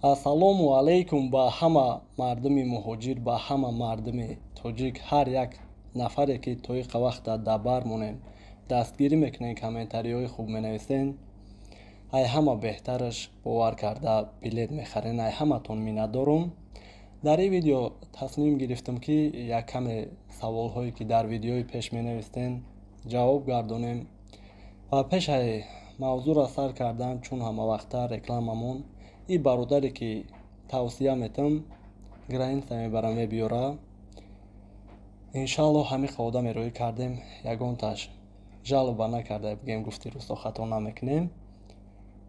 ассалому алайкум ба ҳама мардуми муҳоҷир, ба ҳама мардуми тоҷик, ҳар як нафаре ки то иқа вақта дар бар монен, дастгирӣ мекунен, комментариҳои хуб менависен, ай ҳама беҳтараш бовар карда билет мехарен. Ай ҳаматон миннатдорум. дар ин видео тасмим гирифтам ки як каме саволҳое ки дар видеои пеш менавистен ҷавоб гардонем ва пешаи мавзӯъро сар кардам, чун ҳамавақта рекламамон и бародаре ки тавсия метам граница мебара мебиёра. иншаллоҳ ҳамиқа одам эроӣ кардем, ягонташ жалоба накарда бигем гуфти рӯсто хато намекунем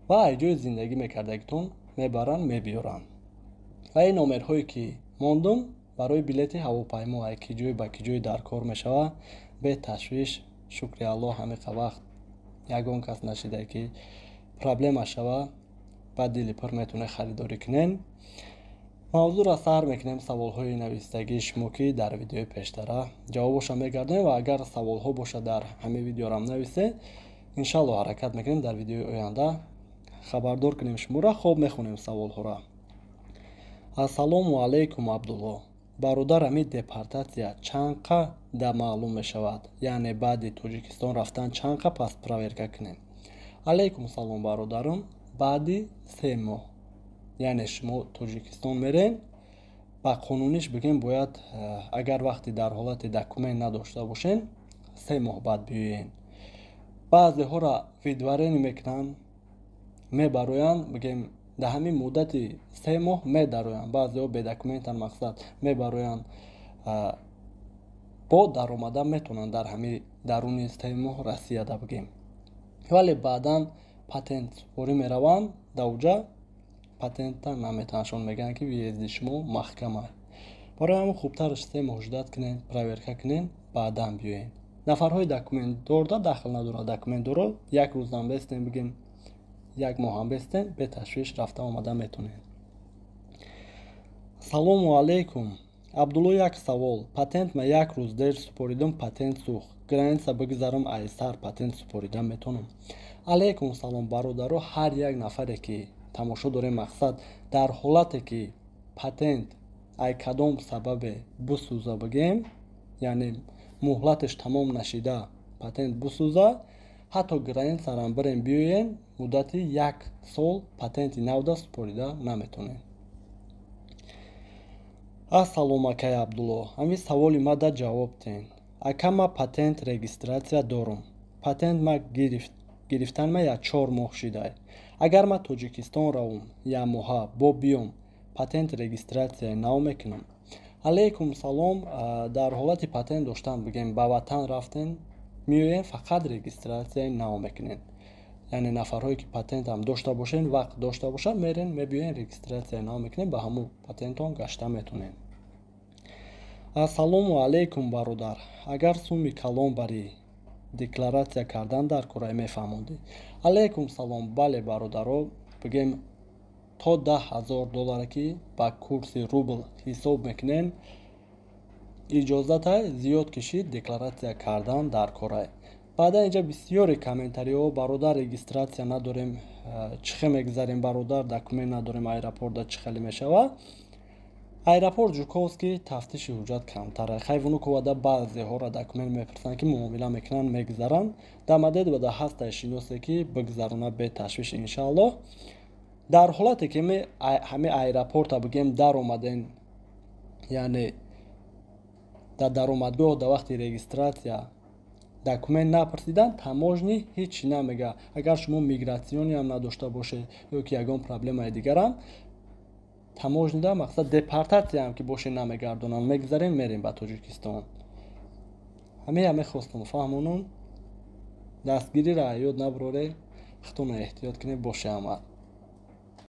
ва айҷои зиндагӣ мекардагитон мебаран мебиёран. ва ин номерҳое ки мондум барои билети ҳавопаймо, ай ки ҷой ба ки ҷой дар кор мешава, бе ташвиш, шукри аллоҳ, ҳамиқа вақт ягон кас нашида ки проблема шава, ба дили пур метавонед харидорӣ кунен. мавзӯъро сар мекунем, саволҳои навистагии шумо ки дар видеои пештара ҷавобошро мегардонем ва агар саволҳо боша дар ҳамин видеорам нависе, иншаллоҳ ҳаракат мекунем дар видеои оянда хабардор кунем шуморо. хоб мехонем саволҳоро. ассалому алайкум Абдулло, бародар, ҳамин депортатсия чанд қада маълум мешавад? яъне баъди Тоҷикистон рафтан чанд қа пас проверка кунем? алайкум салом бародарам, баъди 3 моҳ, яъне шумо Тоҷикистон мерен, ба қонуниш бигем бояд агар вақти дар ҳолати документ надошта бошен 3 моҳ баъд биёен. баъзеҳоро видварени мекунанд, мебароянд, бигем дар ҳамин муддати 3 моҳ медароянд. баъзеҳо бедокументан, мақсад мебароянд, бо даромада метавонанд дар ҳамин даруни 3 моҳ расияда бигем, вале баъдан патент супорӣ мераванд давҷа, патента наметавонашон, мегӯянд ки въезди шумо маҳкам аст. барои ҳамин хубтараш 3 моҳ ждат кунен, проверка кунен, баъдан биёен. нафарҳои документдорда дахл надорад. документдоро як рӯзам бестен, бигем як моҳам бестен, беташвиш рафта омада метавонед. салому алайкум Абдулло, як савол. патент ма як рӯз дер супоридам, патент сӯхт. граница бигзарам, айсар патент супорида метавонам? алайкум салом бародаро, ҳар як нафаре ки тамошо дорем, мақсад дар ҳолате ки патент ай кадом сабабе бисӯза бигем, яъне муҳлаташ тамом нашида патент бисӯза, ҳатто границарам бирем биёен, муддати 1 сол патенти навда супорида наметавонем. ассалому акай Абдулло, ҳамин саволи ма да ҷавоб тен. акама патент регистратсия дорам. патент ма гирифтан ма як 4 моҳ шидай. агар ма Тоҷикистон равам як моҳа бо биём, патент регистратсияи нав мекунам? алайкум салом, дар ҳолати патент доштан, бигем ба ватан рафтен, меоен фақат регистратсияи нав мекунен. яъне нафарҳое ки патентам дошта бошен, вақт дошта бошад, мерен мебиёен регистратсияи нав мекунен, ба ҳамун патентон гашта метавонен. ассалому алайкум бародар, агар суми калон бари декларатсия кардан дар кора мефаҳмондӣ? алайкум салом, бале бародаро, бигем то $10,000 ки ба курси рубл ҳисоб мекунен, иҷозата зиёд кишид декларатсия кардан дар кора. баъдан инҷа бисёри комментариҳо, бародар регистратсия надорем, чӣ хел мегузарем бародар, документ надорем, аэропорта чӣ хеле мешава? аэропорт Жуковский тафтиши ҳуҷҷат камтара. хайвонукувада баъзеҳоро документ мепурсанд ки муомила мекунанд, мегузаранд. дамадед бада ҳастаи шиносе ки бигузарона бе ташвиш иншаллоҳ. дар ҳолате ки ҳамин аэропорта бигем даромаден, яъне дар даромадгоҳ дар вақти регистратсия документ напурсидан, таможнӣ ҳечи намега. агар шумо мигратсиони ҳам надошта бошед ё ки ягон проблемаи дигарам, таможнида мақсад депортатсия ҳам ки боше намегардонанд, мегузарем, мерем ба Тоҷикистон. ҳамея мехостам фаҳмонам, дастгириро ёд набароре, худтонро эҳтиёт кунед, боше омад.